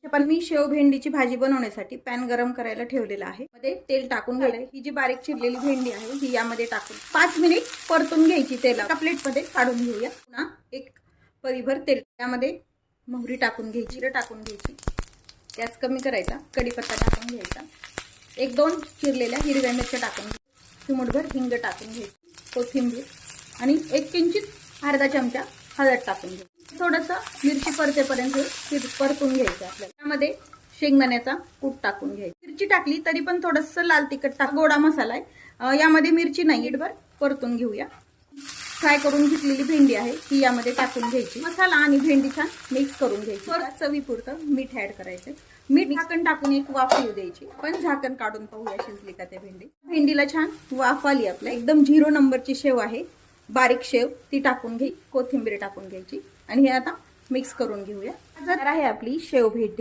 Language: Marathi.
पण मी शेव भेंडीची भाजी बनवण्यासाठी पॅन गरम करायला ठेवलेला आहे. मध्ये तेल टाकून घ्यायला ही जी बारीक चिरलेली भेंडी आहे ही यामध्ये टाकून 5 मिनिट परतून घ्यायची. तेला एका प्लेटमध्ये काढून घेऊया. पुन्हा एक परीभर तेल त्यामध्ये मोहरी टाकून घ्यायची, जिरं टाकून घ्यायची, गॅस कमी करायचा, कढीपत्ता टाकून घ्यायचा, 1-2 चिरलेल्या हिरव्या मिरच्या टाकून घ्यायच्या, चिमूटभर हिंग टाकून घ्यायची, कोथिंबीर आणि एक किंचित अर्धा चमचा हळद टाकून घ्यायची. थोडंसं मिरची परतेपर्यंत परतून घ्यायचं. आपल्याला त्यामध्ये शेंगदाण्याचा कूट टाकून घ्यायचा. मिरची टाकली तरी पण थोडंसं लाल तिखट टाक. गोडा मसाला आहे, यामध्ये मिरची नाही. इटभर परतून घेऊया. फ्राय करून घेतलेली भेंडी आहे ही यामध्ये टाकून घ्यायची. मसाला आणि भेंडी छान मिक्स करून घ्यायची. परत चवीपुरतं मीठ ऍड करायचं. मीठ झाकण टाकून एक वाफ येऊ द्यायची. पण झाकण काढून पाहूया शिजली का ते भेंडी. भेंडीला छान वाफ आली. आपल्या एकदम 0 नंबरची शेव आहे, बारीक शेव, ती टाकून घ्यायची. कोथिंबीर टाकून घ्यायची आणि हे आता मिक्स करून घेऊया. जर आहे आपली शेव भेंडी.